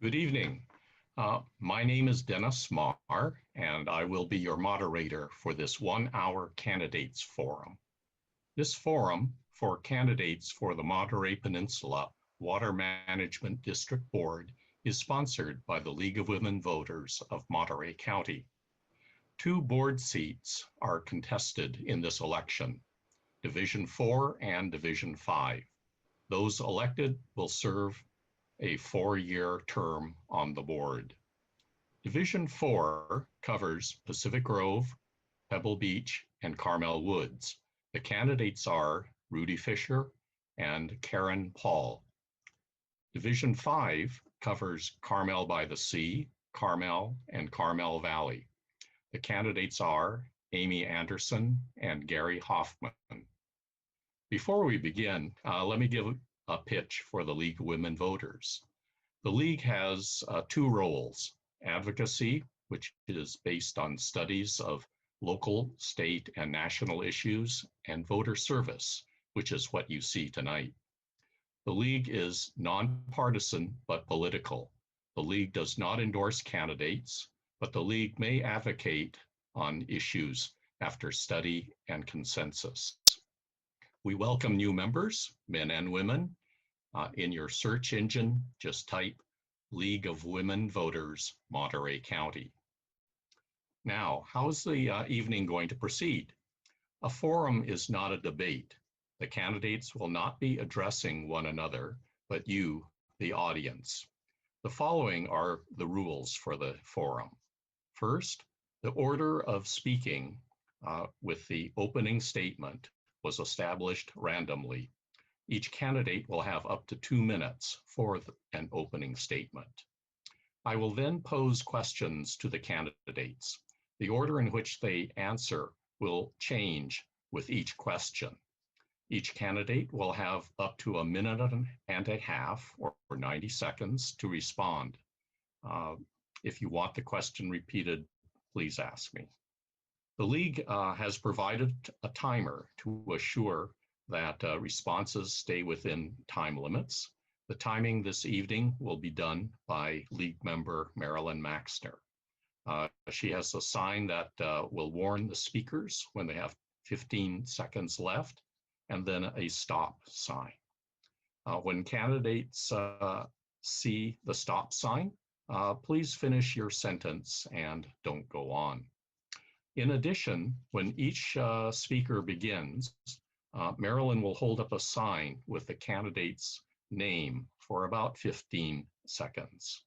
Good evening. My name is Dennis Marr, and I will be your moderator for this 1-hour candidates forum. This forum for candidates for the Monterey Peninsula Water Management District Board is sponsored by the League of Women Voters of Monterey County. 2 board seats are contested in this election, Division 4 and Division 5. Those elected will serve a 4-year term on the board. Division 4 covers Pacific Grove, Pebble Beach, and Carmel Woods. The candidates are Rudy Fisher and Karen Paul. Division 5 covers Carmel by the Sea, Carmel, and Carmel Valley. The candidates are Amy Anderson and Gary Hoffman. Before we begin, let me give a pitch for the League of Women Voters. The League has 2 roles: advocacy, which is based on studies of local, state, and national issues, and voter service, which is what you see tonight. The League is nonpartisan but political. The League does not endorse candidates, but the League may advocate on issues after study and consensus. We welcome new members, men and women. In your search engine, just type League of Women Voters, Monterey County. Now, how's the evening going to proceed? A forum is not a debate. The candidates will not be addressing one another, but you, the audience. The following are the rules for the forum. First, the order of speaking with the opening statement was established randomly. Each candidate will have up to 2 minutes for an opening statement. I will then pose questions to the candidates. The order in which they answer will change with each question. Each candidate will have up to 1.5 minutes or 90 seconds to respond. If you want the question repeated, please ask me. The League has provided a timer to assure that responses stay within time limits. The timing this evening will be done by League member Marilyn Maxner. She has a sign that will warn the speakers when they have 15 seconds left, and then a stop sign. When candidates see the stop sign, please finish your sentence and don't go on. In addition, when each speaker begins, Marilyn will hold up a sign with the candidate's name for about 15 seconds.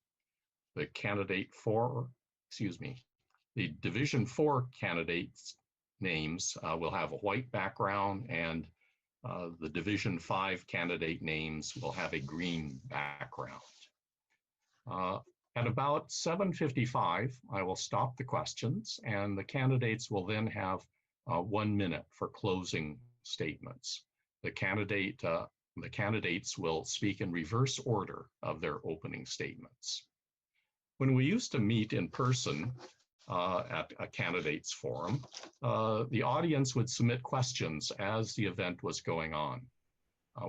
The Division 4 candidates' names will have a white background, and the Division 5 candidate names will have a green background. At about 7:55, I will stop the questions, and the candidates will then have 1 minute for closing statements. The candidates will speak in reverse order of their opening statements. When we used to meet in person at a candidates forum, the audience would submit questions as the event was going on.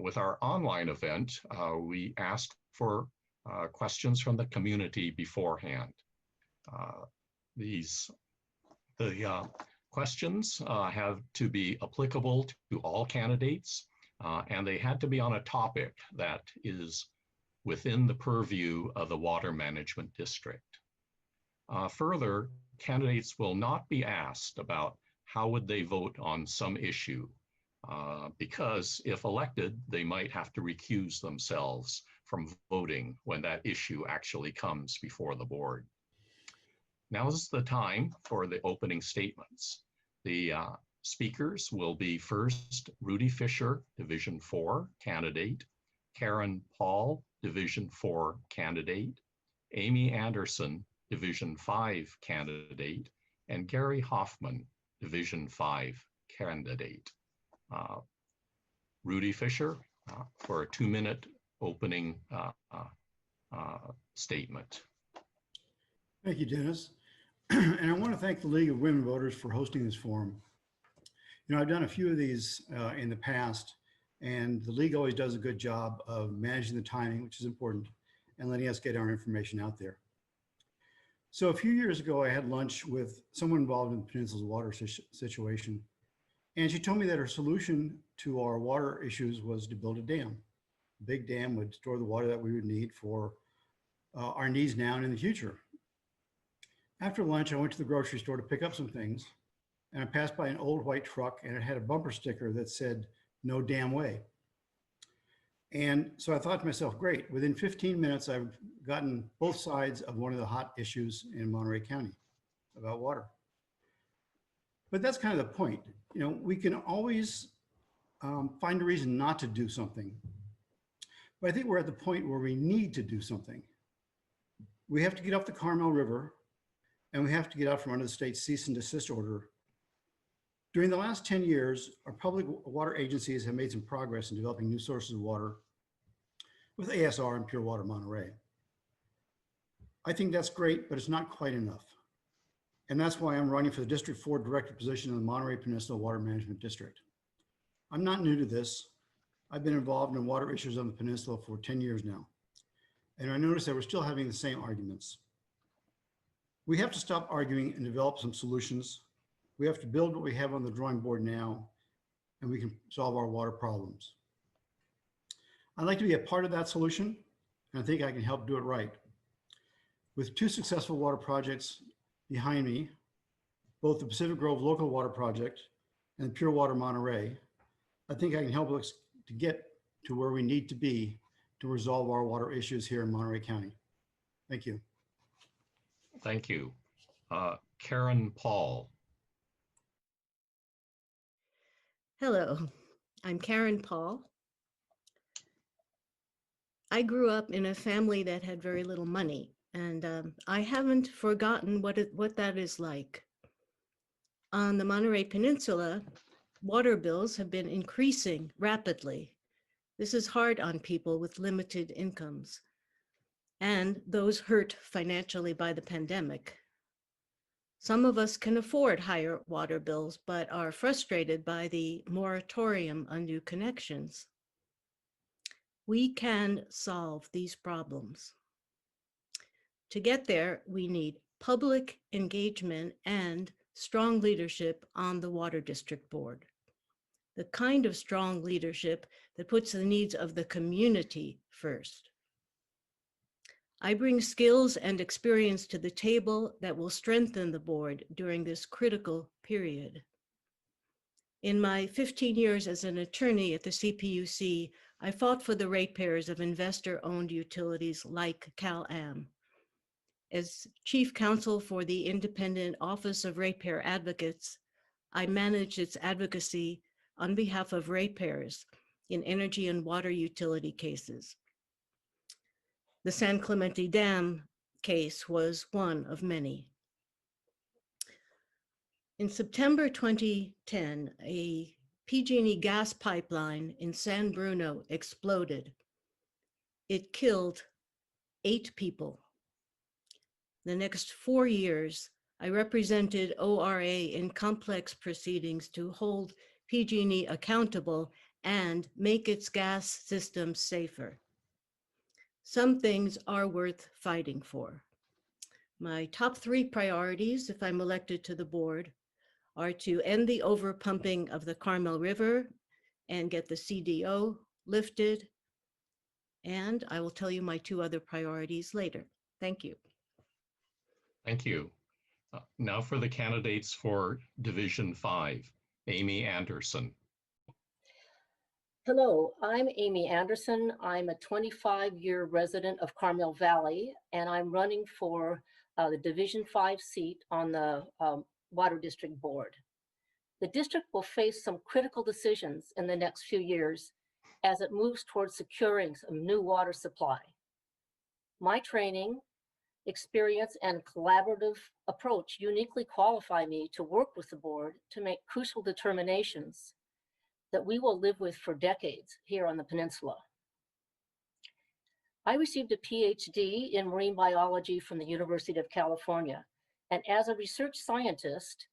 With our online event, we asked for questions from the community beforehand. The questions have to be applicable to all candidates, and they had to be on a topic that is within the purview of the Water Management District. Further, candidates will not be asked about how would they vote on some issue, because if elected, they might have to recuse themselves from voting when that issue actually comes before the board. Now is the time for the opening statements. The speakers will be first Rudy Fisher, Division 4 candidate, Karen Paul, Division 4 candidate, Amy Anderson, Division 5 candidate, and Gary Hoffman, Division 5 candidate. Rudy Fisher for a 2-minute opening statement. Thank you, Dennis. And I want to thank the League of Women Voters for hosting this forum. You know, I've done a few of these in the past, and the League always does a good job of managing the timing, which is important, and letting us get our information out there. So a few years ago, I had lunch with someone involved in the peninsula's water situation, and she told me that her solution to our water issues was to build a dam. A big dam would store the water that we would need for our needs now and in the future. After lunch, I went to the grocery store to pick up some things, and I passed by an old white truck, and it had a bumper sticker that said, "No damn way." And so I thought to myself, great, within 15 minutes, I've gotten both sides of one of the hot issues in Monterey County about water. But that's kind of the point. You know, we can always find a reason not to do something. But I think we're at the point where we need to do something. We have to get off the Carmel River, and we have to get out from under the state's cease and desist order. During the last 10 years, our public water agencies have made some progress in developing new sources of water with ASR and Pure Water Monterey. I think that's great, but it's not quite enough. And that's why I'm running for the District 4 Director position in the Monterey Peninsula Water Management District. I'm not new to this. I've been involved in water issues on the peninsula for 10 years now. And I noticed that we're still having the same arguments. We have to stop arguing and develop some solutions. We have to build what we have on the drawing board now, and we can solve our water problems. I'd like to be a part of that solution, and I think I can help do it right. With 2 successful water projects behind me, both the Pacific Grove Local Water Project and Pure Water Monterey, I think I can help us to get to where we need to be to resolve our water issues here in Monterey County. Thank you. Thank you. Karen Paul. Hello, I'm Karen Paul. I grew up in a family that had very little money, and I haven't forgotten what that is like. On the Monterey Peninsula, water bills have been increasing rapidly. This is hard on people with limited incomes and those hurt financially by the pandemic. Some of us can afford higher water bills, but are frustrated by the moratorium on new connections. We can solve these problems. To get there, we need public engagement and strong leadership on the Water District Board. The kind of strong leadership that puts the needs of the community first. I bring skills and experience to the table that will strengthen the board during this critical period. In my 15 years as an attorney at the CPUC, I fought for the ratepayers of investor-owned utilities like CalAm. As chief counsel for the Independent Office of Ratepayer Advocates, I managed its advocacy on behalf of ratepayers in energy and water utility cases. The San Clemente Dam case was one of many. In September 2010, a PG&E gas pipeline in San Bruno exploded. It killed 8 people. The next 4 years, I represented ORA in complex proceedings to hold PG&E accountable and make its gas system safer. Some things are worth fighting for. My top 3 priorities, if I'm elected to the board, are to end the overpumping of the Carmel River and get the CDO lifted. And I will tell you my 2 other priorities later. Thank you. Thank you. Now for the candidates for Division 5, Amy Anderson. Hello, I'm Amy Anderson. I'm a 25-year resident of Carmel Valley, and I'm running for the Division 5 seat on the Water District Board. The district will face some critical decisions in the next few years as it moves towards securing some new water supply. My training, experience, and collaborative approach uniquely qualify me to work with the board to make crucial determinations that we will live with for decades here on the peninsula. I received a PhD in marine biology from the University of California, and as a research scientist,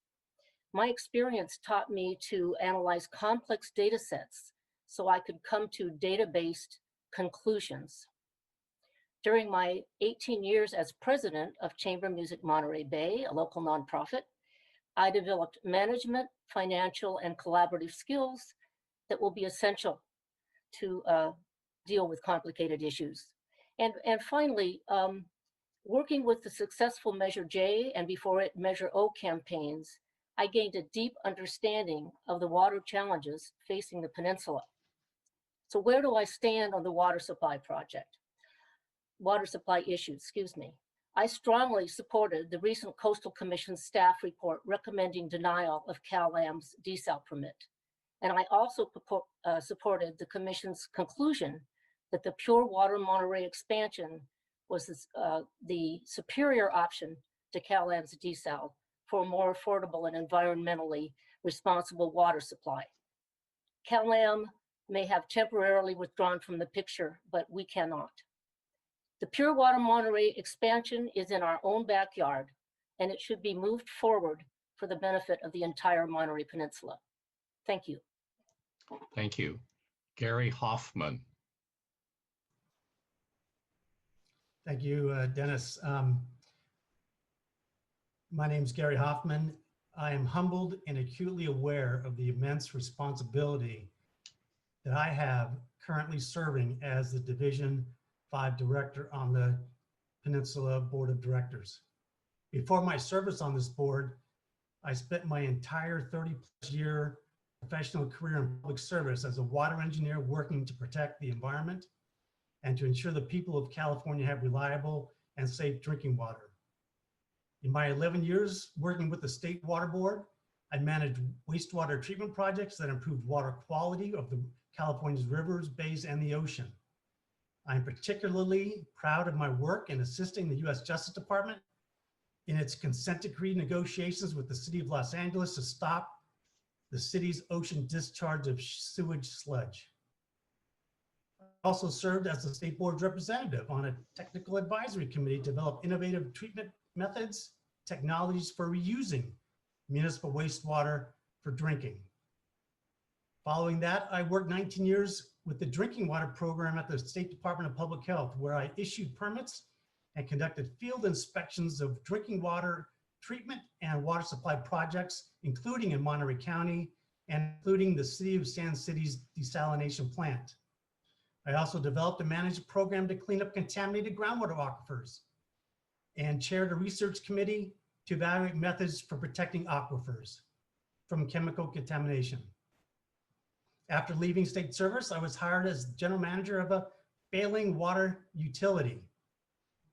my experience taught me to analyze complex data sets so I could come to data-based conclusions. During my 18 years as president of Chamber Music Monterey Bay, a local nonprofit, I developed management, financial, and collaborative skills that will be essential to deal with complicated issues. And finally, working with the successful Measure J and before it Measure O campaigns, I gained a deep understanding of the water challenges facing the peninsula. So where do I stand on the water supply issues, excuse me. I strongly supported the recent Coastal Commission staff report recommending denial of CalAm's desal permit. And I also supported the Commission's conclusion that the Pure Water Monterey expansion was the superior option to CalAm's desal for a more affordable and environmentally responsible water supply. CalAm may have temporarily withdrawn from the picture, but we cannot. The Pure Water Monterey expansion is in our own backyard, and it should be moved forward for the benefit of the entire Monterey Peninsula. Thank you. Thank you. Gary Hoffman. Thank you, Dennis. My name is Gary Hoffman. I am humbled and acutely aware of the immense responsibility that I have currently serving as the Division 5 Director on the Peninsula Board of Directors. Before my service on this board, I spent my entire 30-plus year professional career in public service as a water engineer working to protect the environment and to ensure the people of California have reliable and safe drinking water. In my 11 years working with the State Water Board, I managed wastewater treatment projects that improved water quality of California's rivers, bays, and the ocean. I'm particularly proud of my work in assisting the U.S. Justice Department in its consent decree negotiations with the City of Los Angeles to stop the city's ocean discharge of sewage sludge. I also served as the State Board's representative on a technical advisory committee to develop innovative treatment methods, technologies for reusing municipal wastewater for drinking. Following that, I worked 19 years with the drinking water program at the State Department of Public Health, where I issued permits and conducted field inspections of drinking water treatment and water supply projects, including in Monterey County and including the City of Sand City's desalination plant. I also developed and managed a program to clean up contaminated groundwater aquifers and chaired a research committee to evaluate methods for protecting aquifers from chemical contamination. After leaving state service, I was hired as general manager of a failing water utility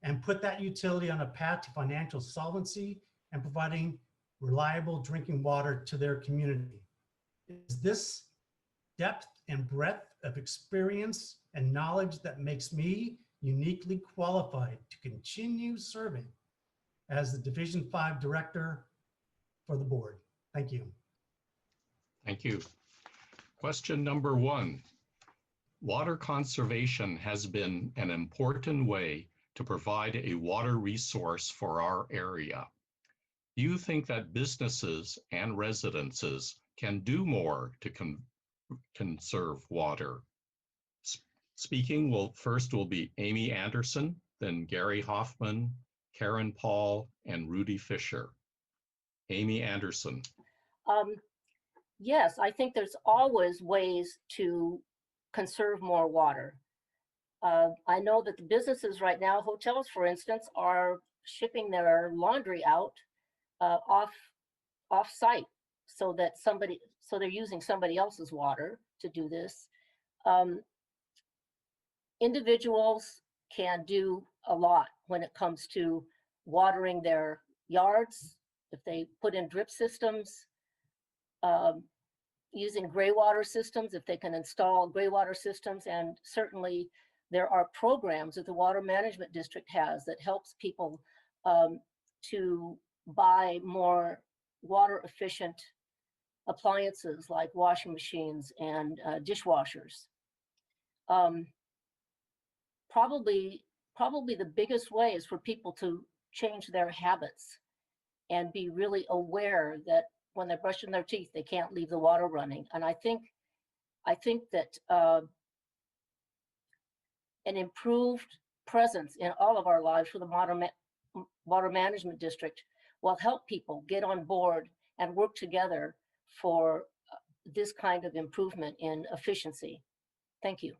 and put that utility on a path to financial solvency and providing reliable drinking water to their community. It's this depth and breadth of experience and knowledge that makes me uniquely qualified to continue serving as the Division 5 Director for the board. Thank you. Thank you. Question number 1. Water conservation has been an important way to provide a water resource for our area. Do you think that businesses and residences can do more to conserve water? Speaking first will be Amy Anderson, then Gary Hoffman, Karen Paul, and Rudy Fisher. Amy Anderson. Yes, I think there's always ways to conserve more water. I know that the businesses right now, hotels, for instance, are shipping their laundry out off site so that they're using somebody else's water to do this. Individuals can do a lot when it comes to watering their yards, if they put in drip systems, using gray water systems, if they can install gray water systems, and certainly there are programs that the Water Management District has that helps people to buy more water efficient appliances like washing machines and dishwashers. Probably the biggest way is for people to change their habits and be really aware that when they're brushing their teeth, they can't leave the water running. And I think that an improved presence in all of our lives for the Water Management District will help people get on board and work together for this kind of improvement in efficiency. Thank you.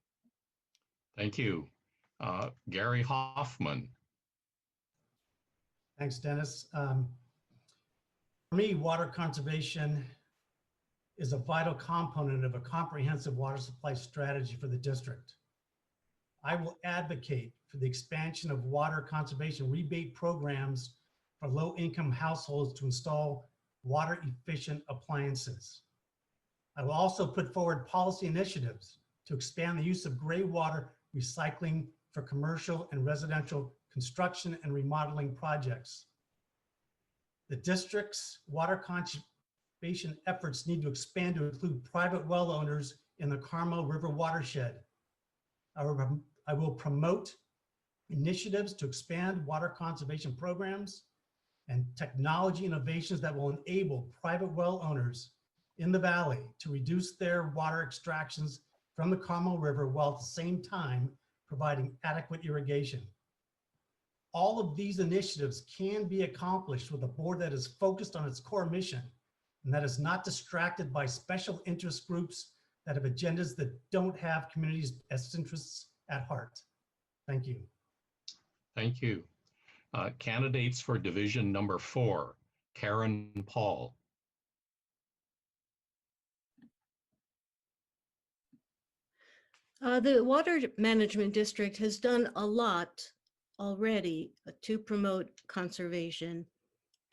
Thank you. Gary Hoffman. Thanks, Dennis. For me, water conservation is a vital component of a comprehensive water supply strategy for the district. I will advocate for the expansion of water conservation rebate programs for low-income households to install water-efficient appliances. I will also put forward policy initiatives to expand the use of gray water recycling for commercial and residential construction and remodeling projects. The district's water conservation efforts need to expand to include private well owners in the Carmel River watershed. I will promote initiatives to expand water conservation programs and technology innovations that will enable private well owners in the valley to reduce their water extractions from the Carmel River while at the same time providing adequate irrigation. All of these initiatives can be accomplished with a board that is focused on its core mission and that is not distracted by special interest groups that have agendas that don't have communities' best interests at heart. Thank you. Thank you. Candidates for division number 4, Karen Paul. The Water Management District has done a lot already to promote conservation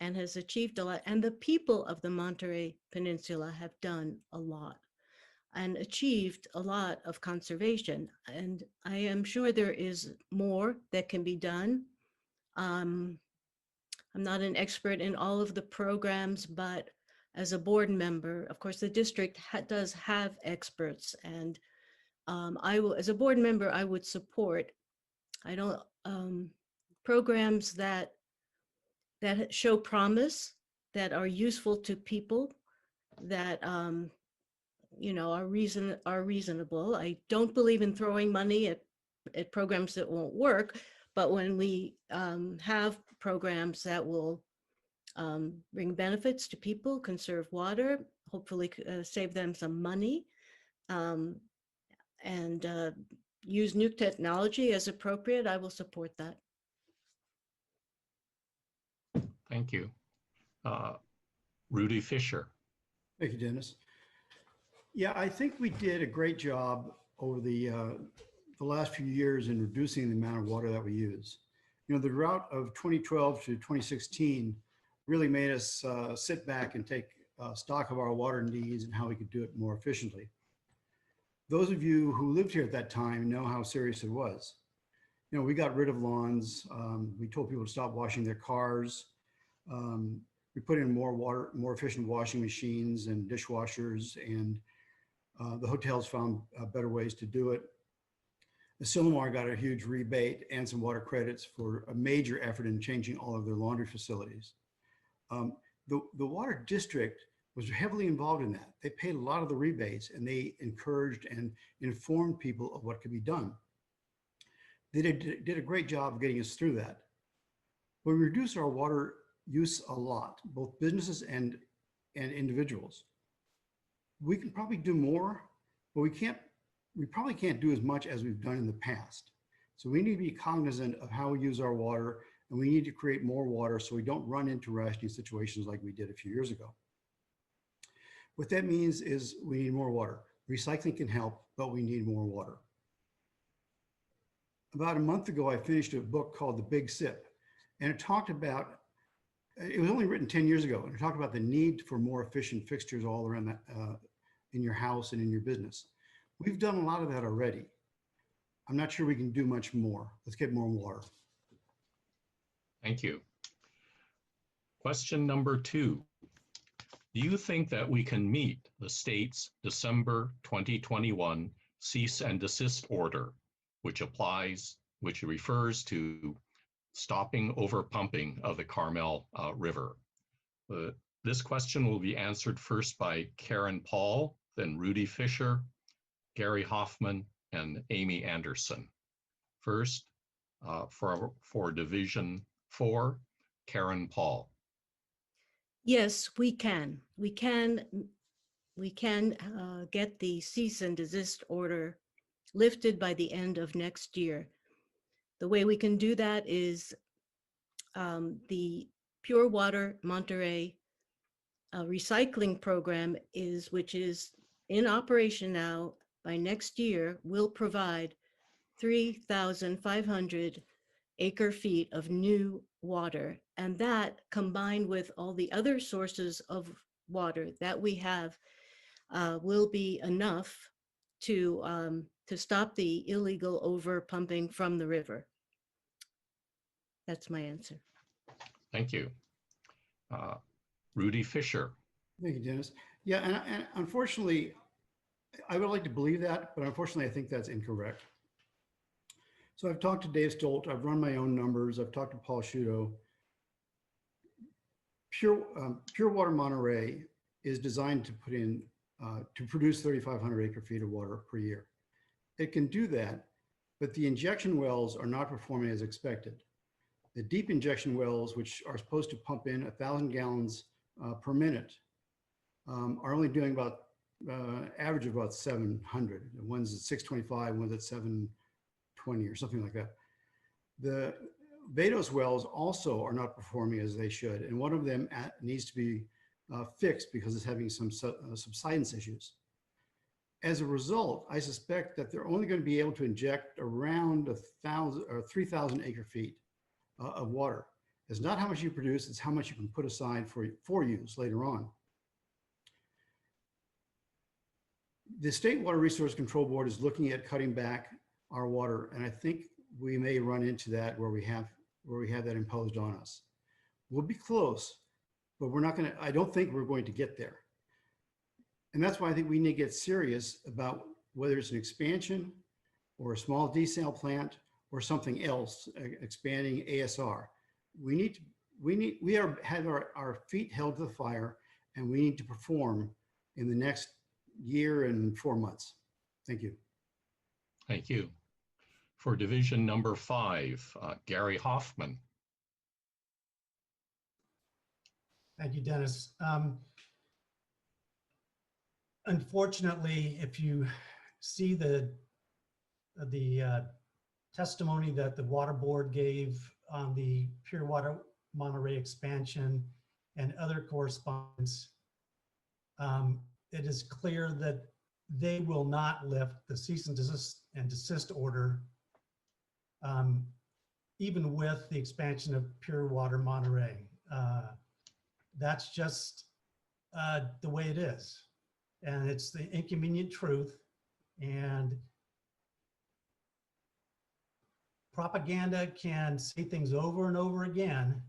and has achieved a lot. And the people of the Monterey Peninsula have done a lot and achieved a lot of conservation. And I am sure there is more that can be done. I'm not an expert in all of the programs, but as a board member, of course, the district does have experts, and as a board member, I would support, programs that show promise, that are useful to people, that are reasonable. I don't believe in throwing money at programs that won't work, but when we have programs that will bring benefits to people, conserve water, hopefully save them some money, and use new technology as appropriate, I will support that. Thank you. Rudy Fisher. Thank you, Dennis. Yeah, I think we did a great job over the last few years in reducing the amount of water that we use. You know, the route of 2012 to 2016 really made us sit back and take stock of our water needs and how we could do it more efficiently. Those of you who lived here at that time know how serious it was. You know, we got rid of lawns. We told people to stop washing their cars. We put in more efficient washing machines and dishwashers, and the hotels found better ways to do it. The Silmar got a huge rebate and some water credits for a major effort in changing all of their laundry facilities. The water district was heavily involved in that. They paid a lot of the rebates, and they encouraged and informed people of what could be done. They did a great job of getting us through that. We reduced our water use a lot, both businesses and individuals. We can probably do more, but we probably can't do as much as we've done in the past. So we need to be cognizant of how we use our water, and we need to create more water so we don't run into rationing situations like we did a few years ago. What that means is we need more water. Recycling can help, but we need more water. About a month ago, I finished a book called The Big Sip, and it talked about, it was only written 10 years ago, and it talked about the need for more efficient fixtures all around that, in your house and in your business. We've done a lot of that already. I'm not sure we can do much more. Let's get more water. Thank you. Question number 2. Do you think that we can meet the state's December 2021 cease and desist order, which refers to stopping overpumping of the Carmel River? This question will be answered first by Karen Paul, then Rudy Fisher, Gary Hoffman, and Amy Anderson. First, for Division 4, Karen Paul. Yes, we can. We can get the cease and desist order lifted by the end of next year. The way we can do that is the Pure Water Monterey recycling program which is in operation now. By next year, will provide 3,500 acre feet of new water. And that, combined with all the other sources of water that we have, will be enough to stop the illegal over pumping from the river. That's my answer. Thank you. Rudy Fisher. Thank you, Dennis. Yeah, and unfortunately, I would like to believe that, but unfortunately, I think that's incorrect. So I've talked to Dave Stolt. I've run my own numbers. I've talked to Paul Shudo. Pure Water Monterey is designed to put in to produce 3,500 acre feet of water per year. It can do that, but the injection wells are not performing as expected. The deep injection wells, which are supposed to pump in 1,000 gallons per minute, are only doing about average of about 700. One's at 625, one's at 720 or something like that. The Vados wells also are not performing as they should, and one of them needs to be fixed because it's having some subsidence issues. As a result, I suspect that they're only going to be able to inject around 1,000 or 3,000 acre feet of water. It's not how much you produce, it's how much you can put aside for use later on. The State Water Resource Control Board is looking at cutting back our water, and I think we may run into that where we have that imposed on us. We'll be close, but we're not going to, I don't think we're going to get there. And that's why I think we need to get serious about whether it's an expansion or a small desal plant or something else, expanding ASR. We have our feet held to the fire, and we need to perform in the next year and 4 months. Thank you. Thank you. For Division number 5, Gary Hoffman. Thank you, Dennis. Unfortunately, if you see the testimony that the Water Board gave on the Pure Water Monterey expansion and other correspondence, it is clear that they will not lift the cease and desist order, even with the expansion of Pure Water Monterey. That's just the way it is. And it's the inconvenient truth. And propaganda can say things over and over again,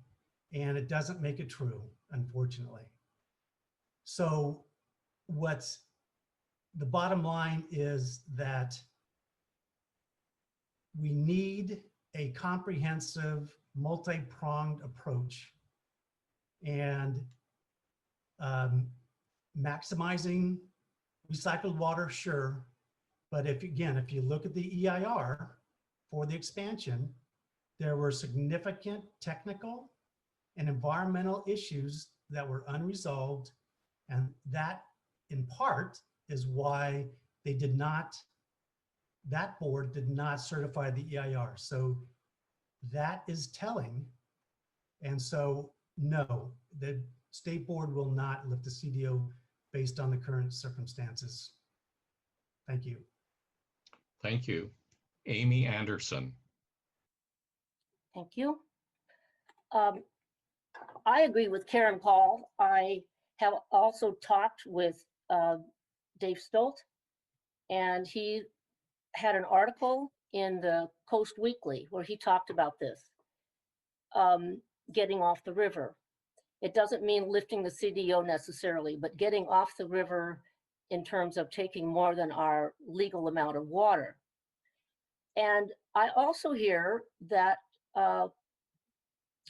and it doesn't make it true, unfortunately. So what's the bottom line is that we need a comprehensive, multi-pronged approach, and maximizing recycled water, sure. But if you look at the EIR for the expansion, there were significant technical and environmental issues that were unresolved. And that in part is why that board did not certify the EIR. So that is telling. And so no, the state board will not lift the CDO based on the current circumstances. Thank you. Thank you. Amy Anderson. Thank you. I agree with Karen Paul. I have also talked with Dave Stolt, and he had an article in the Coast Weekly where he talked about this, getting off the river. It doesn't mean lifting the CDO necessarily, but getting off the river in terms of taking more than our legal amount of water. And I also hear that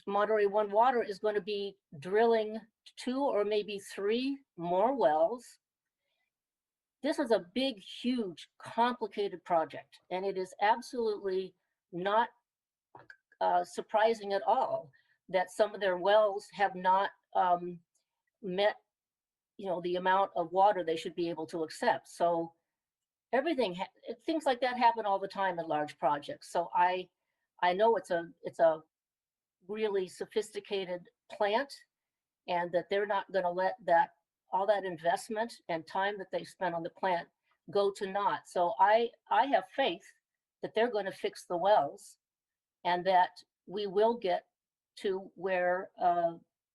Monterey One Water is going to be drilling 2 or maybe 3 more wells. This is a big, huge, complicated project, and it is absolutely not surprising at all that some of their wells have not met, the amount of water they should be able to accept. So things like that happen all the time in large projects. So I know it's a really sophisticated plant, and that they're not going to let all that investment and time that they spent on the plant go to naught. So I have faith that they're going to fix the wells, and that we will get to where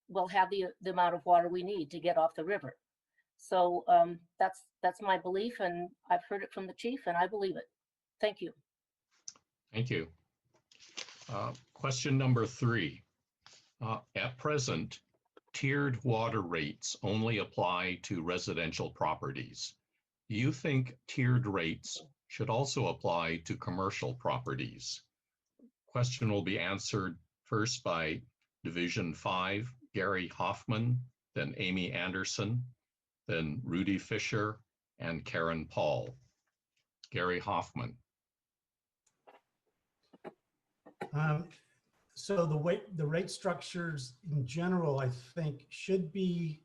we'll have the amount of water we need to get off the river. So that's my belief, and I've heard it from the chief, and I believe it. Thank you. Thank you. Question number 3. At present, tiered water rates only apply to residential properties. Do you think tiered rates should also apply to commercial properties? Question will be answered first by Division 5, Gary Hoffman, then Amy Anderson, then Rudy Fisher, and Karen Paul. Gary Hoffman. So the rate structures in general, I think, should be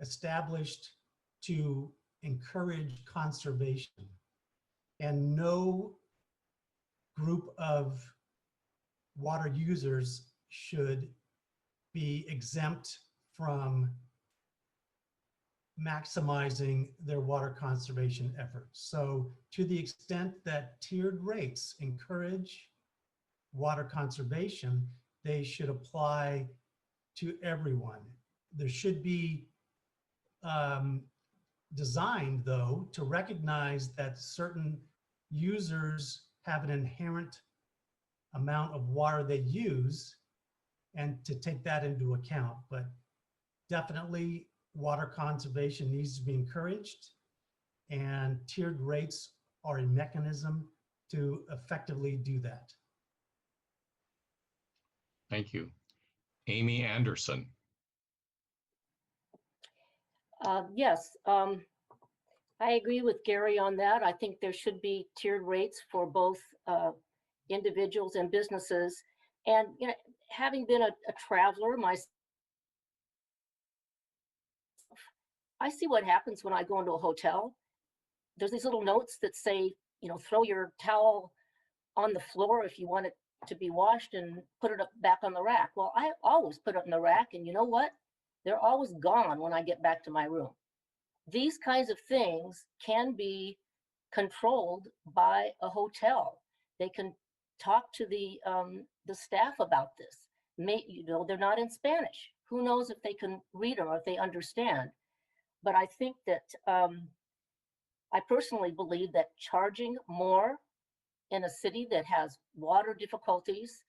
established to encourage conservation, and no group of water users should be exempt from maximizing their water conservation efforts. So to the extent that tiered rates encourage water conservation, they should apply to everyone. There should be designed, though, to recognize that certain users have an inherent amount of water they use, and to take that into account. But definitely water conservation needs to be encouraged, and tiered rates are a mechanism to effectively do that. Thank you. Amy Anderson. Yes, I agree with Gary on that. I think there should be tiered rates for both individuals and businesses. And having been a traveler myself, I see what happens when I go into a hotel. There's these little notes that say, throw your towel on the floor if you want it to be washed, and put it back on the rack. Well, I always put it in the rack, and you know what? They're always gone when I get back to my room. These kinds of things can be controlled by a hotel. They can talk to the staff about this. They're not in Spanish. Who knows if they can read them or if they understand? But I think that I personally believe that charging more in a city that has water difficulties,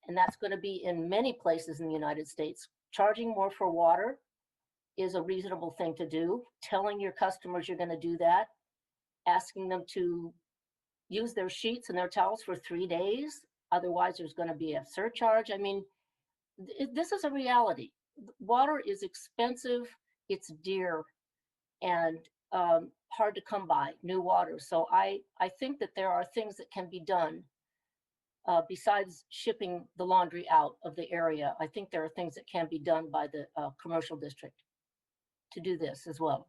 and that's going to be in many places in the United States, charging more for water is a reasonable thing to do. Telling your customers you're going to do that, asking them to use their sheets and their towels for 3 days, otherwise there's going to be a surcharge. I mean, this is a reality. Water is expensive, it's dear, and hard to come by, new water. So I think that there are things that can be done besides shipping the laundry out of the area. I think there are things that can be done by the commercial district to do this as well.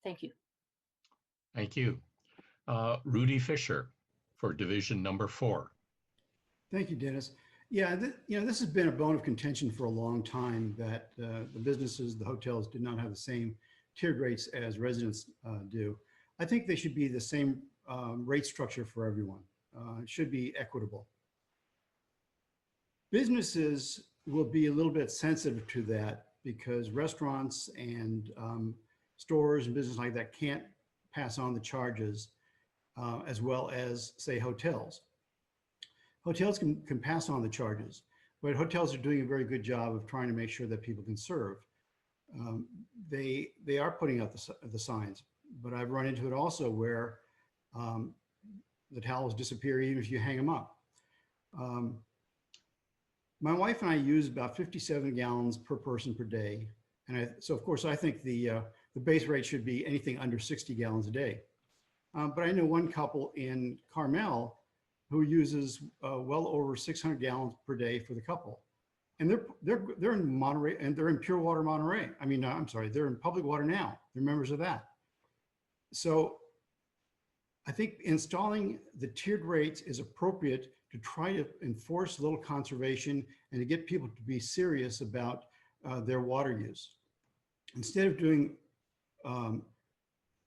Thank you. Thank you. Rudy Fisher for division number 4. Thank you, Dennis. Yeah, this has been a bone of contention for a long time, that the businesses, the hotels did not have the same tiered rates as residents do. I think they should be the same rate structure for everyone. It should be equitable. Businesses will be a little bit sensitive to that because restaurants and stores and businesses like that can't pass on the charges as well as, say, hotels. Hotels can pass on the charges, but hotels are doing a very good job of trying to make sure that people can serve. They are putting out the signs, but I've run into it also where the towels disappear even if you hang them up. My wife and I use about 57 gallons per person per day. And so of course I think the base rate should be anything under 60 gallons a day. But I know one couple in Carmel who uses well over 600 gallons per day for the couple. And they're in Monterey, and they're in Pure Water Monterey. I mean, I'm sorry, they're in Public Water now. They're members of that. So I think installing the tiered rates is appropriate to try to enforce a little conservation and to get people to be serious about their water use. Instead of doing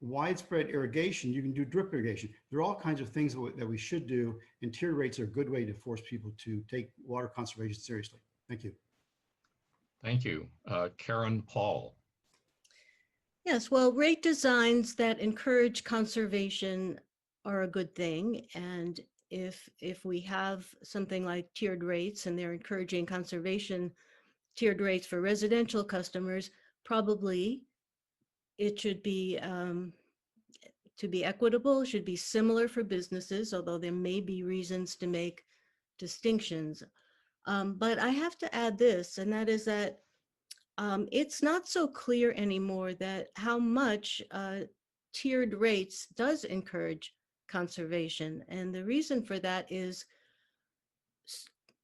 widespread irrigation, you can do drip irrigation. There are all kinds of things that we should do, and tiered rates are a good way to force people to take water conservation seriously. Thank you. Thank you. Karen Paul. Yes, well, rate designs that encourage conservation are a good thing. And if we have something like tiered rates and they're encouraging conservation, tiered rates for residential customers, probably it should be to be equitable, should be similar for businesses, although there may be reasons to make distinctions. But I have to add this, and that is that it's not so clear anymore that how much tiered rates does encourage conservation. And the reason for that is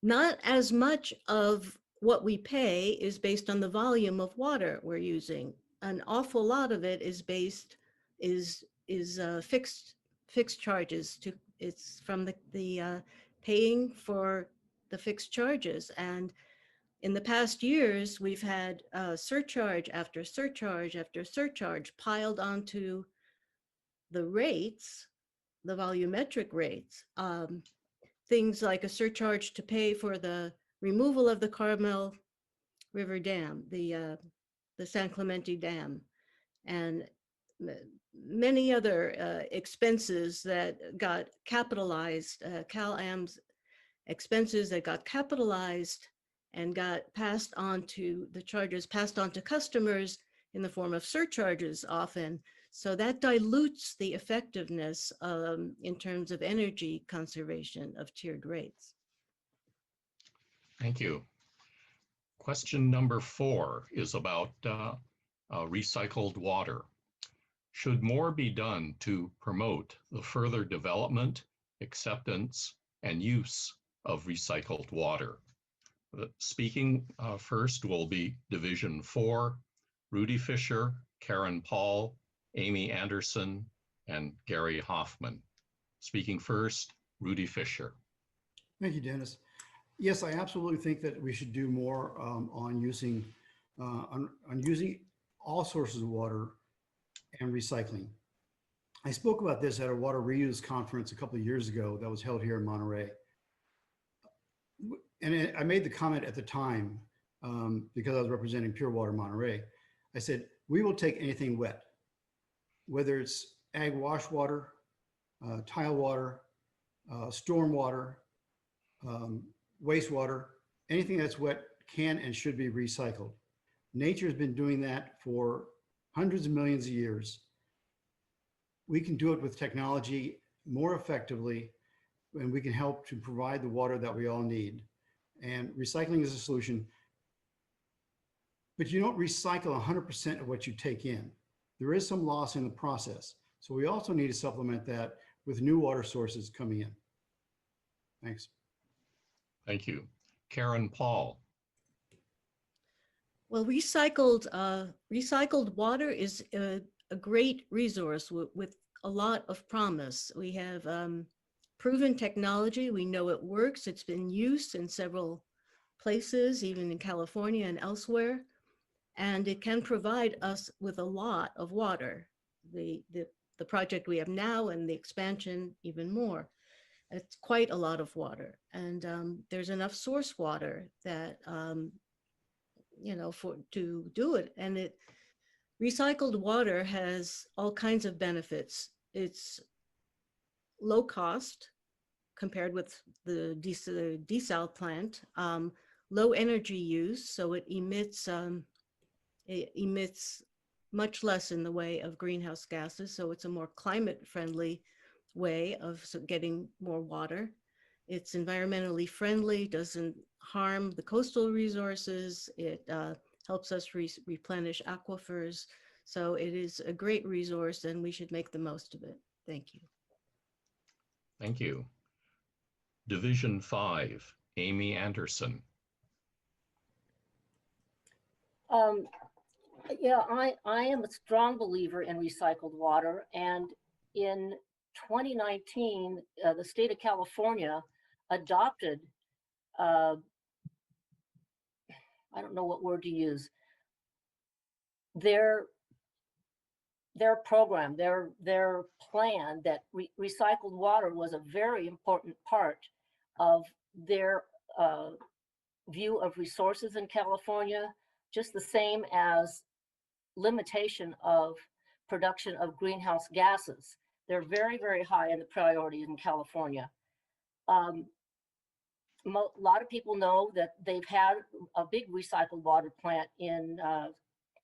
not as much of what we pay is based on the volume of water we're using. An awful lot of it is fixed charges. It's from the paying for the fixed charges. And in the past years, we've had surcharge after surcharge after surcharge piled onto the rates, the volumetric rates. Things like a surcharge to pay for the removal of the Carmel River Dam, the San Clemente Dam, and many other expenses that got capitalized, CalAM's expenses that got capitalized and got passed on to the charges passed on to customers in the form of surcharges often. So that dilutes the effectiveness in terms of energy conservation of tiered rates. Thank you. Question number 4 is about recycled water. Should more be done to promote the further development, acceptance, and use of recycled water? Speaking first will be Division 4, Rudy Fisher, Karen Paul, Amy Anderson, and Gary Hoffman. Speaking first, Rudy Fisher. Thank you, Dennis. Yes, I absolutely think that we should do more on using all sources of water and recycling. I spoke about this at a water reuse conference a couple of years ago that was held here in Monterey. And I made the comment at the time, because I was representing Pure Water Monterey. I said, we will take anything wet, whether it's ag wash water, tile water, storm water, wastewater, anything that's wet can and should be recycled. Nature has been doing that for hundreds of millions of years. We can do it with technology more effectively, and we can help to provide the water that we all need. And recycling is a solution, but you don't recycle 100% of what you take in. There is some loss in the process. So we also need to supplement that with new water sources coming in. Thanks. Thank you. Karen Paul. Well, recycled water is a great resource with a lot of promise. We have proven technology. We know it works. It's been used in several places, even in California and elsewhere. And it can provide us with a lot of water. The project we have now and the expansion even more. It's quite a lot of water. And there's enough source water that, to do it. And recycled water has all kinds of benefits. It's low cost compared with the desal plant, low energy use, so it emits much less in the way of greenhouse gases, so it's a more climate friendly way of getting more water. It's environmentally friendly, doesn't harm the coastal resources. It helps us replenish aquifers. So it is a great resource and we should make the most of it. Thank you. Thank you. Division 5, Amy Anderson. Yeah, I am a strong believer in recycled water. And in 2019, the state of California adopted, I don't know what word to use, their program, their plan that recycled water was a very important part of their view of resources in California, just the same as limitation of production of greenhouse gases. They're very, very high in the priorities in California. A lot of people know that they've had a big recycled water plant in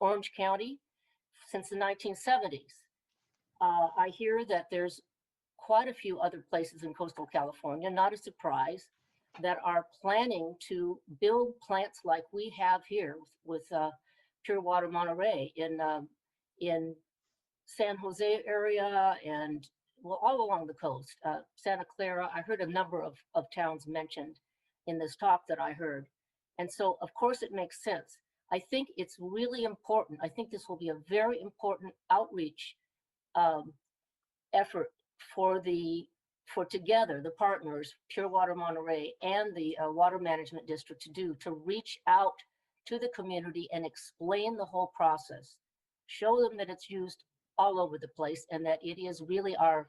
Orange County since the 1970s. I hear that there's quite a few other places in coastal California, not a surprise, that are planning to build plants like we have here with Pure Water Monterey in San Jose area and well, all along the coast. Santa Clara, I heard a number of towns mentioned in this talk that I heard. And so, of course, it makes sense. I think it's really important. I think this will be a very important outreach effort for together, the partners, Pure Water Monterey and the Water Management District to reach out to the community and explain the whole process. Show them that it's used all over the place and that it is really our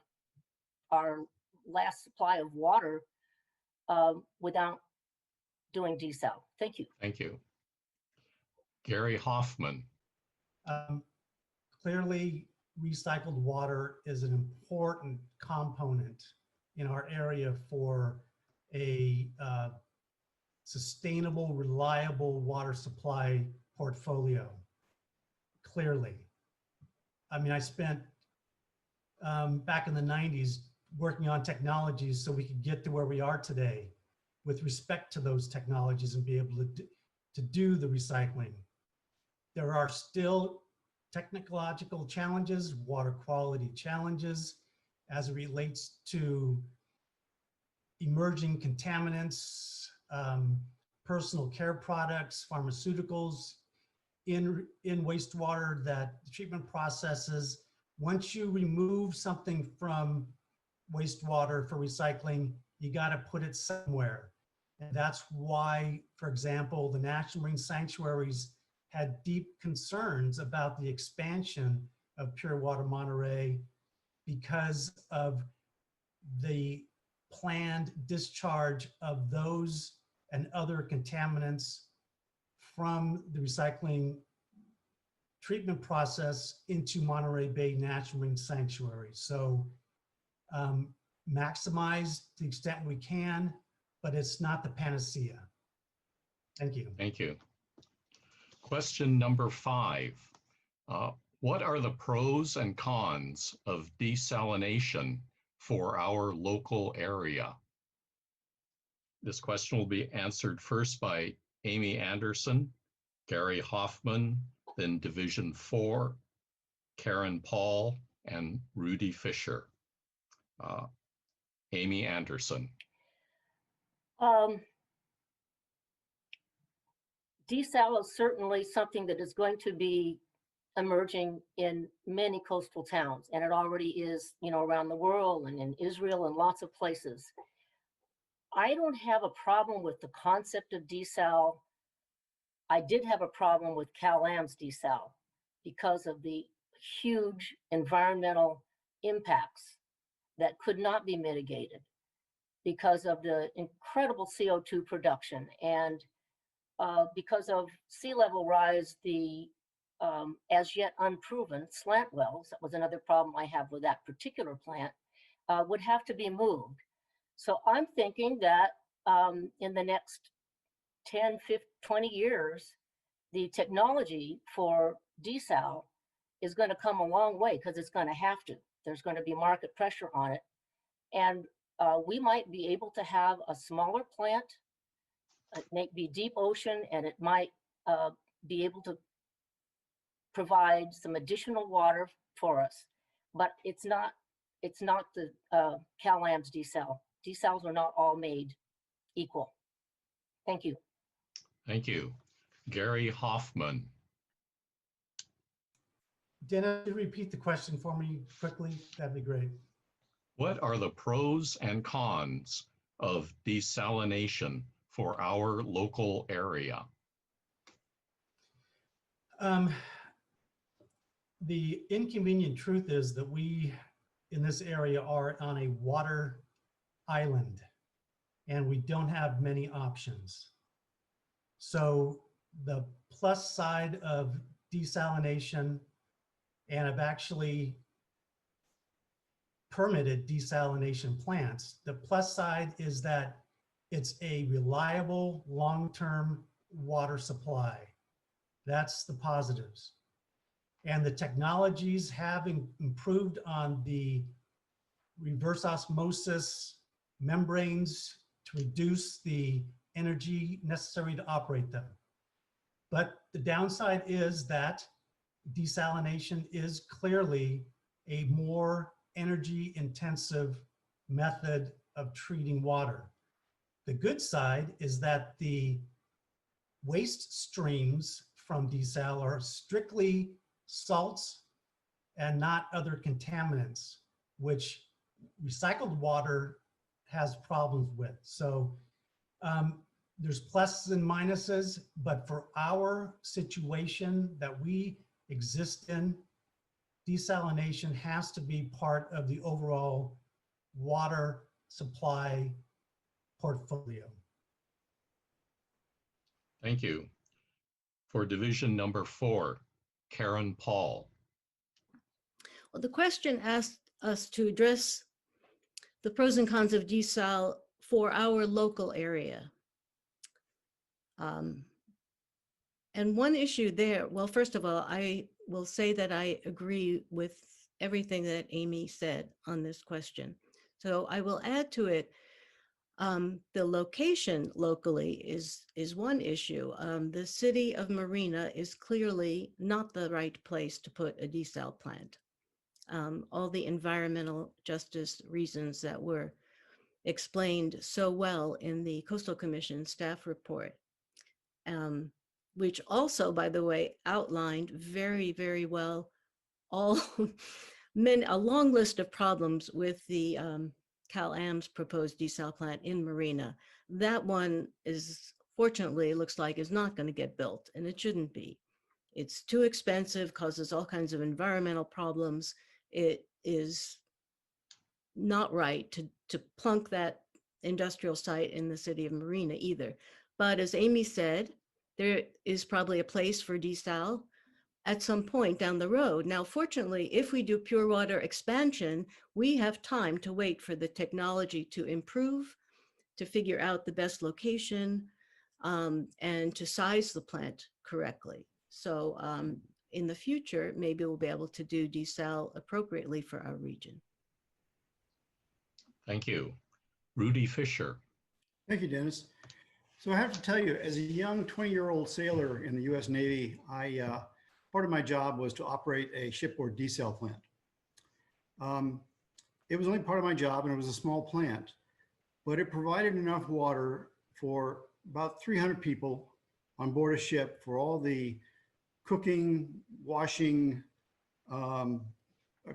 last supply of water without doing desal. Thank you. Thank you. Gary Hoffman. Clearly, recycled water is an important component in our area for a sustainable, reliable water supply portfolio. Clearly. I mean, I spent back in the 90s working on technologies so we could get to where we are today with respect to those technologies and be able to do the recycling. There are still technological challenges, water quality challenges as it relates to emerging contaminants, personal care products, pharmaceuticals in wastewater that the treatment processes. Once you remove something from wastewater for recycling, you got to put it somewhere. And that's why, for example, the National Marine Sanctuaries had deep concerns about the expansion of Pure Water Monterey because of the planned discharge of those and other contaminants from the recycling treatment process into Monterey Bay National Marine Sanctuary. So maximize to the extent we can, but it's not the panacea. Thank you. Thank you. Question number 5. What are the pros and cons of desalination for our local area? This question will be answered first by Amy Anderson, Gary Hoffman, then Division 4, Karen Paul, and Rudy Fisher. Amy Anderson. Desal is certainly something that is going to be emerging in many coastal towns, and it already is, around the world and in Israel and lots of places. I don't have a problem with the concept of desal. I did have a problem with CalAM's desal because of the huge environmental impacts that could not be mitigated because of the incredible CO2 production and because of sea level rise, the as yet unproven slant wells, that was another problem I have with that particular plant, would have to be moved. So I'm thinking that in the next 10, 15, 20 years, the technology for desal is going to come a long way because it's going to have to. There's going to be market pressure on it. And we might be able to have a smaller plant. It may be deep ocean, and it might be able to provide some additional water for us. But it's not the CalAM's desal desals are not all made equal. Thank you. Thank you. Gary Hoffman. Dennis, could you repeat the question for me quickly? That'd be great. What are the pros and cons of desalination for our local area? The inconvenient truth is that we in this area are on a water island and we don't have many options. So the plus side of desalination, and I've actually permitted desalination plants. The plus side is that it's a reliable long-term water supply. That's the positives. And the technologies have improved on the reverse osmosis membranes to reduce the energy necessary to operate them. But the downside is that desalination is clearly a more energy intensive method of treating water. The good side is that the waste streams from desal are strictly salts and not other contaminants, which recycled water has problems with. So there's pluses and minuses, but for our situation that we exist in, desalination has to be part of the overall water supply portfolio. Thank you. For division number 4, Karen Paul. Well, the question asked us to address the pros and cons of desal for our local area. And one issue there, well, first of all, I will say that I agree with everything that Amy said on this question. So I will add to it, the location locally is one issue. The city of Marina is clearly not the right place to put a desal plant. All the environmental justice reasons that were explained so well in the Coastal Commission staff report, which also, by the way, outlined very, very well all a long list of problems with the Cal-Am's proposed desal plant in Marina. That one is, fortunately, it looks like is not going to get built, and it shouldn't be. It's too expensive, causes all kinds of environmental problems. It is not right to plunk that industrial site in the city of Marina either. But as Amy said, there is probably a place for desal at some point down the road. Now, fortunately, if we do pure water expansion, we have time to wait for the technology to improve, to figure out the best location, and to size the plant correctly. So in the future, maybe we'll be able to do desal appropriately for our region. Thank you. Rudy Fisher. Thank you, Dennis. So I have to tell you, as a young 20-year-old sailor in the U.S. Navy, part of my job was to operate a shipboard desal plant. It was only part of my job, and it was a small plant, but it provided enough water for about 300 people on board a ship for all the cooking, washing,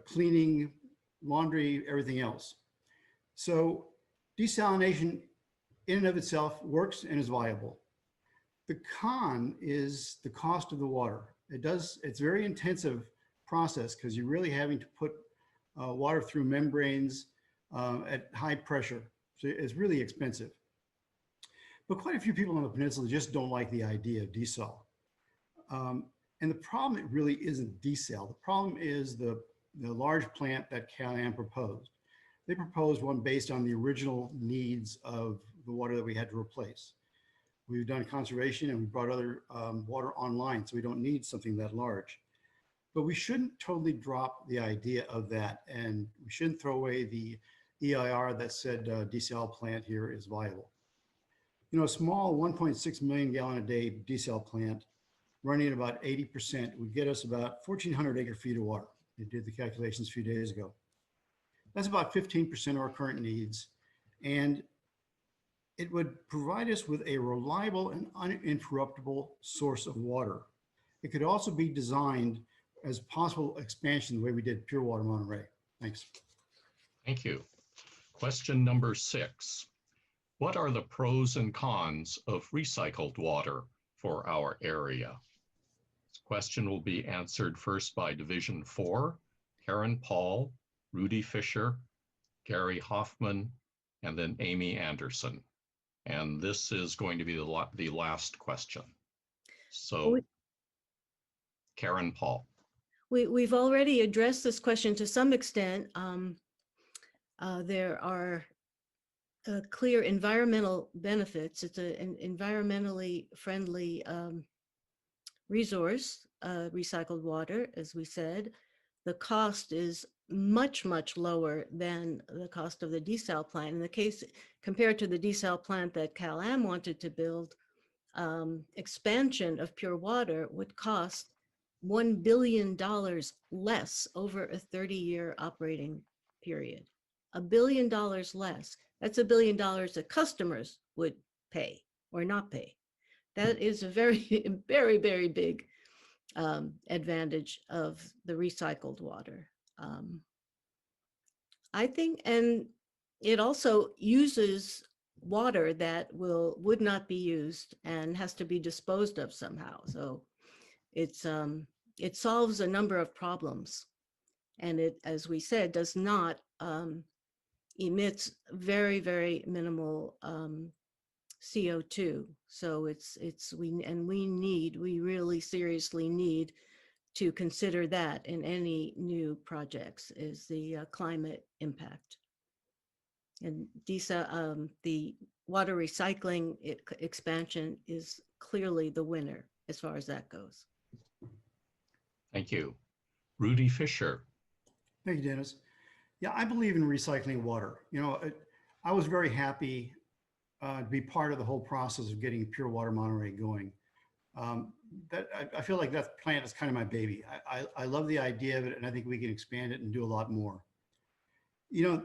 cleaning, laundry, everything else. So desalination in and of itself works and is viable. The con is the cost of the water. It's a very intensive process because you're really having to put water through membranes at high pressure. So it's really expensive. But quite a few people on the peninsula just don't like the idea of desal. And the problem, it really isn't desal. The problem is the large plant that Cal-Am proposed. They proposed one based on the original needs of the water that we had to replace. We've done conservation and we brought other water online, so we don't need something that large. But we shouldn't totally drop the idea of that, and we shouldn't throw away the EIR that said desal plant here is viable. You know, a small 1.6 million gallon a day desal plant running at about 80% would get us about 1,400 acre feet of water. I did the calculations a few days ago. That's about 15% of our current needs. And it would provide us with a reliable and uninterruptible source of water. It could also be designed as possible expansion the way we did Pure Water Monterey. Thanks. Thank you. Question number 6. What are the pros and cons of recycled water for our area? This question will be answered first by Division 4, Karen Paul, Rudy Fisher, Gary Hoffman, and then Amy Anderson. And this is going to be the last question. So, Karen Paul. We've already addressed this question to some extent. There are clear environmental benefits. It's an environmentally friendly resource, recycled water, as we said. The cost is much, much lower than the cost of the desal plant. In the case, compared to the desal plant that Cal Am wanted to build, expansion of pure water would cost $1 billion less over a 30-year operating period. $1 billion less. That's $1 billion that customers would pay or not pay. That is a very, very, very big advantage of the recycled water. I think, and it also uses water that would not be used and has to be disposed of somehow. So it solves a number of problems, and it, as we said, does not emits very, very minimal CO2. So we really seriously need to consider that in any new projects, is the climate impact. And the water recycling expansion is clearly the winner as far as that goes. Thank you. Rudy Fisher. Thank you, Dennis. Yeah, I believe in recycling water. You know, I was very happy to be part of the whole process of getting Pure Water Monterey going. I feel like that plant is kind of my baby. I love the idea of it, and I think we can expand it and do a lot more. You know,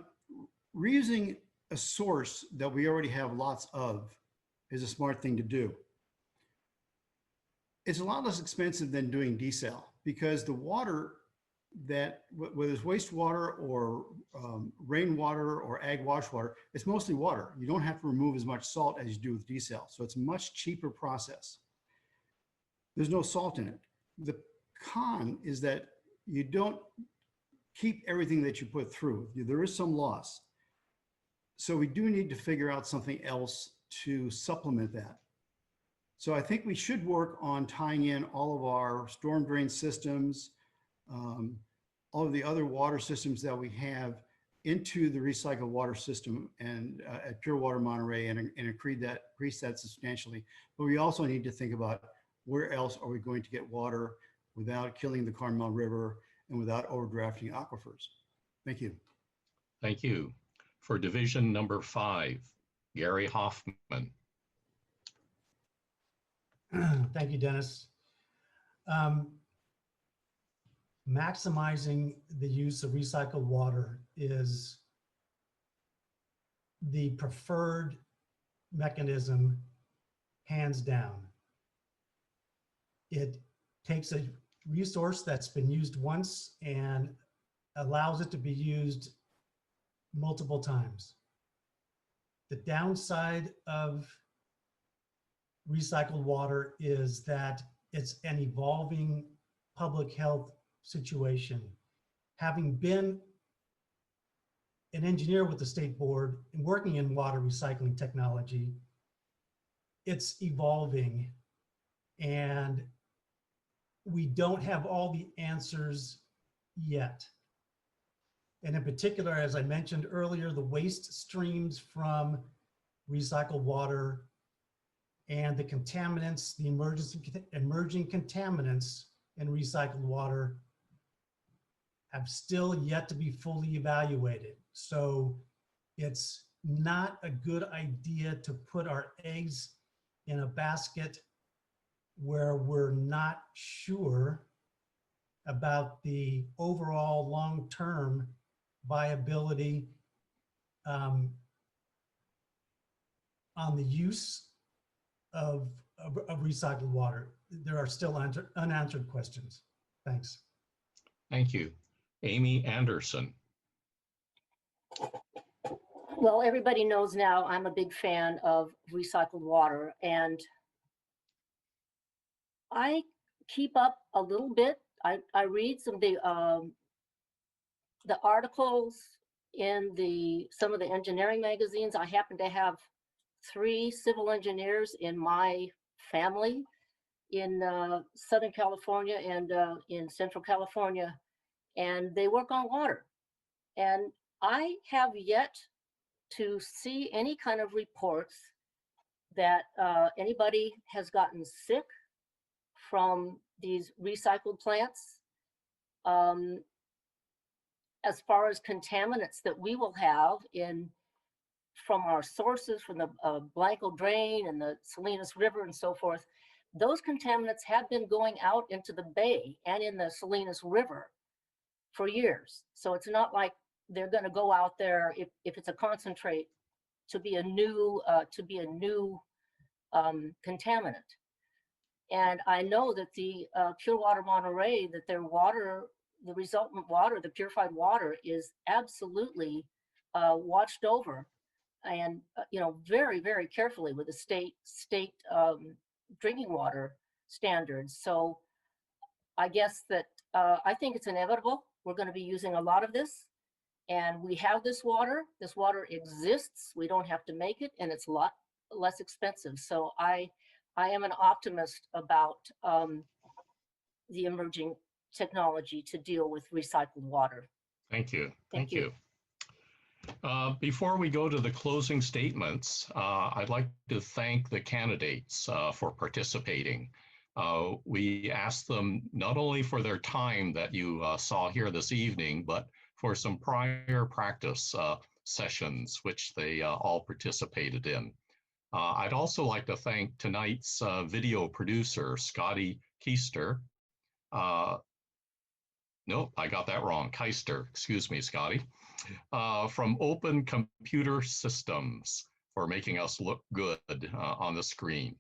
reusing a source that we already have lots of is a smart thing to do. It's a lot less expensive than doing desal, because the water that, whether it's wastewater or rainwater or ag wash water, it's mostly water. You don't have to remove as much salt as you do with desal. So it's a much cheaper process. There's no salt in it. The con is that you don't keep everything that you put through. There is some loss. So we do need to figure out something else to supplement that. So I think we should work on tying in all of our storm drain systems, all of the other water systems that we have into the recycled water system and at Pure Water Monterey, and increase that substantially. But we also need to think about where else are we going to get water without killing the Carmel River and without overdrafting aquifers. Thank you. Thank you. For division number 5, Gary Hoffman. Thank you, Dennis. Maximizing the use of recycled water is the preferred mechanism, hands down. It takes a resource that's been used once and allows it to be used multiple times. The downside of recycled water is that it's an evolving public health situation. Having been an engineer with the state board and working in water recycling technology, it's evolving, and we don't have all the answers yet. And in particular, as I mentioned earlier, the waste streams from recycled water and the contaminants, the emerging contaminants in recycled water have still yet to be fully evaluated. So it's not a good idea to put our eggs in a basket where we're not sure about the overall long-term viability on the use of recycled water? There are still unanswered questions. Thanks. Thank you. Amy Anderson. Well, everybody knows now I'm a big fan of recycled water, and I keep up a little bit. I read some big the articles in some of the engineering magazines. I happen to have 3 civil engineers in my family in Southern California and in Central California, and they work on water. And I have yet to see any kind of reports that anybody has gotten sick from these recycled plants. As far as contaminants that we will have from our sources, from the Blanco Drain and the Salinas River and so forth, those contaminants have been going out into the bay and in the Salinas River for years. So it's not like they're going to go out there if it's a concentrate to be a new contaminant. And I know that the Pure Water Monterey, that their water, the resultant water, the purified water, is absolutely watched over, and very, very carefully with the state drinking water standards. So I guess that I think it's inevitable. We're going to be using a lot of this, and we have this water. This water exists. We don't have to make it, and it's a lot less expensive. So I am an optimist about the emerging technology to deal with recycled water. Thank you. Thank you. Before we go to the closing statements, I'd like to thank the candidates for participating. We asked them not only for their time that you saw here this evening, but for some prior practice sessions, which they all participated in. I'd also like to thank tonight's video producer, Scotty Keister. Nope, I got that wrong. Keister, excuse me, Scotty. From Open Computer Systems for making us look good on the screen.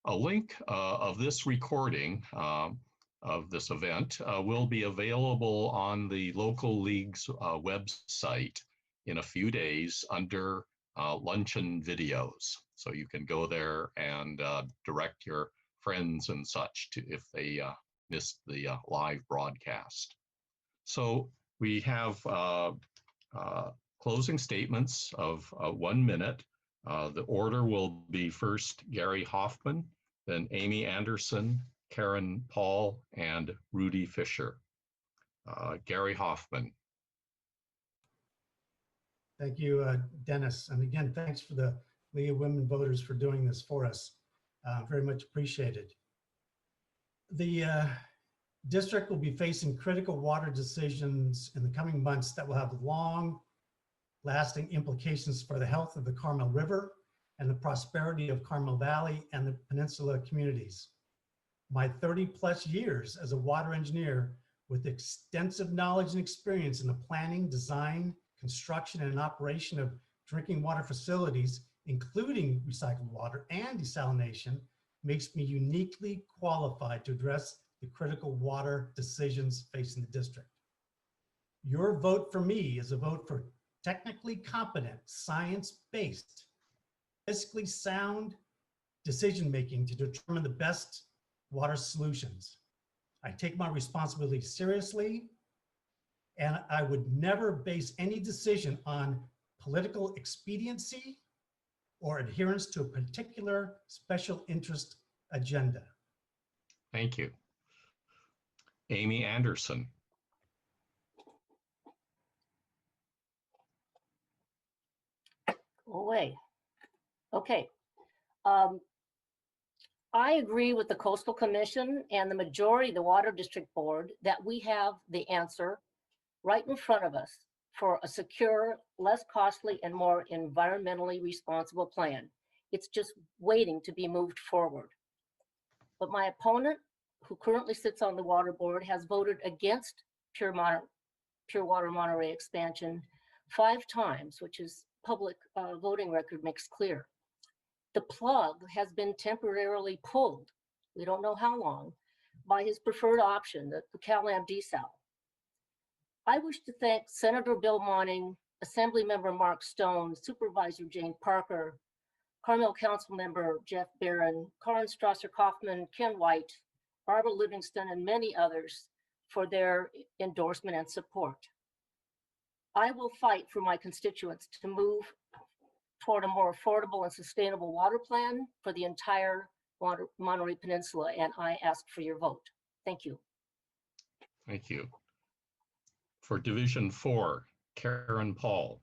A link of this recording of this event will be available on the local league's website in a few days under luncheon videos. So you can go there and direct your friends and such to if they missed the live broadcast. So we have closing statements of 1 minute. The order will be first Gary Hoffman, then Amy Anderson, Karen Paul, and Rudy Fisher. Gary Hoffman. Thank you, Dennis. And again, thanks for the League of Women Voters for doing this for us. Very much appreciated. The district will be facing critical water decisions in the coming months that will have long-lasting implications for the health of the Carmel River and the prosperity of Carmel Valley and the peninsula communities. My 30+ years as a water engineer with extensive knowledge and experience in the planning, design, construction, and operation of drinking water facilities, including recycled water and desalination, makes me uniquely qualified to address the critical water decisions facing the district. Your vote for me is a vote for technically competent, science-based, fiscally sound decision-making to determine the best water solutions. I take my responsibility seriously, and I would never base any decision on political expediency or adherence to a particular special interest agenda. Thank you. Amy Anderson. Away. Okay. I agree with the Coastal Commission and the majority of the Water District Board that we have the answer right in front of us for a secure, less costly, and more environmentally responsible plan. It's just waiting to be moved forward. But my opponent, who currently sits on the Water Board, has voted against Pure Water Monterey expansion 5 times, which is public voting record makes clear. the plug has been temporarily pulled, we don't know how long, by his preferred option, the CalAmp desal. I wish to thank Senator Bill Monning, Assemblymember Mark Stone, Supervisor Jane Parker, Carmel Councilmember Jeff Barron, Karin Strasser Kaufman, Ken White, Barbara Livingston, and many others for their endorsement and support. I will fight for my constituents to move toward a more affordable and sustainable water plan for the entire Monterey Peninsula, and I ask for your vote. Thank you. Thank you. For Division 4, Karen Paul.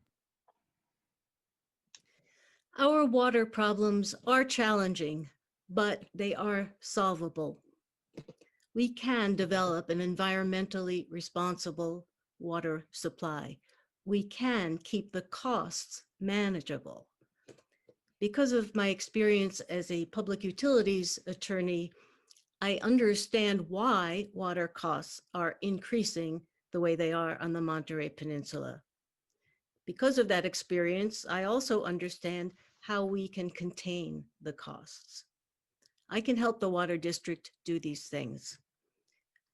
Our water problems are challenging, but they are solvable. We can develop an environmentally responsible water supply. We can keep the costs manageable. Because of my experience as a public utilities attorney, I understand why water costs are increasing the way they are on the Monterey Peninsula. Because of that experience, I also understand how we can contain the costs. I can help the Water District do these things.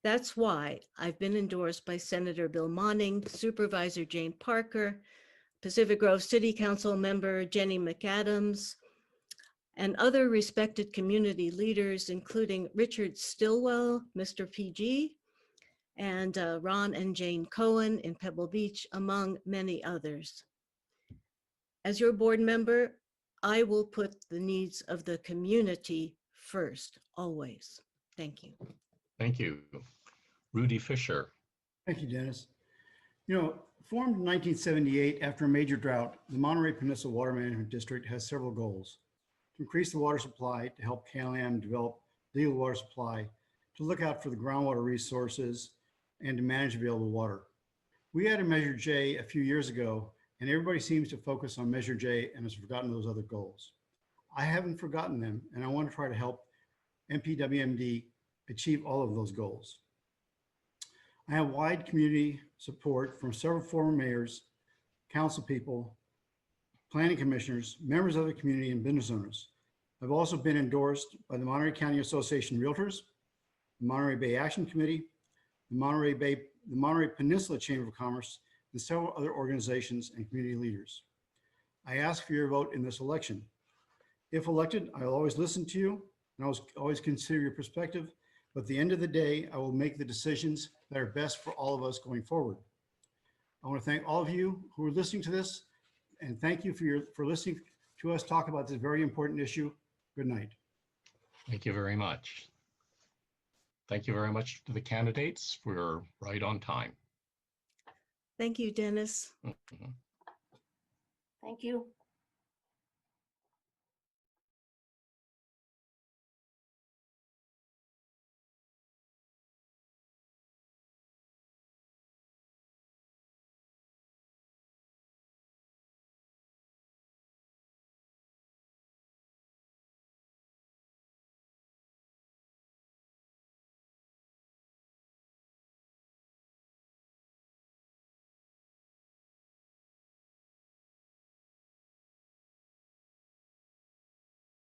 That's why I've been endorsed by Senator Bill Monning, Supervisor Jane Parker, Pacific Grove City Council member Jenny McAdams, and other respected community leaders, including Richard Stillwell, Mr. PG, and Ron and Jane Cohen in Pebble Beach, among many others. As your board member, I will put the needs of the community first, always. Thank you. Thank you. Rudy Fisher. Thank you, Dennis. Formed in 1978 after a major drought, the Monterey Peninsula Water Management District has several goals: to increase the water supply, to help CalAmp develop legal water supply, to look out for the groundwater resources, and to manage available water. We added Measure J a few years ago, and everybody seems to focus on Measure J and has forgotten those other goals. I haven't forgotten them, and I want to try to help MPWMD achieve all of those goals. I have wide community support from several former mayors, council people, planning commissioners, members of the community, and business owners. I've also been endorsed by the Monterey County Association of Realtors, the Monterey Bay Action Committee, the Monterey Peninsula Chamber of Commerce, and several other organizations and community leaders. I ask for your vote in this election. If elected, I will always listen to you and I will always consider your perspective, but at the end of the day, I will make the decisions that are best for all of us going forward. I want to thank all of you who are listening to this, and thank you for listening to us talk about this very important issue. Good night. Thank you very much. Thank you very much to the candidates. We're right on time. Thank you, Dennis. Mhm. Thank you.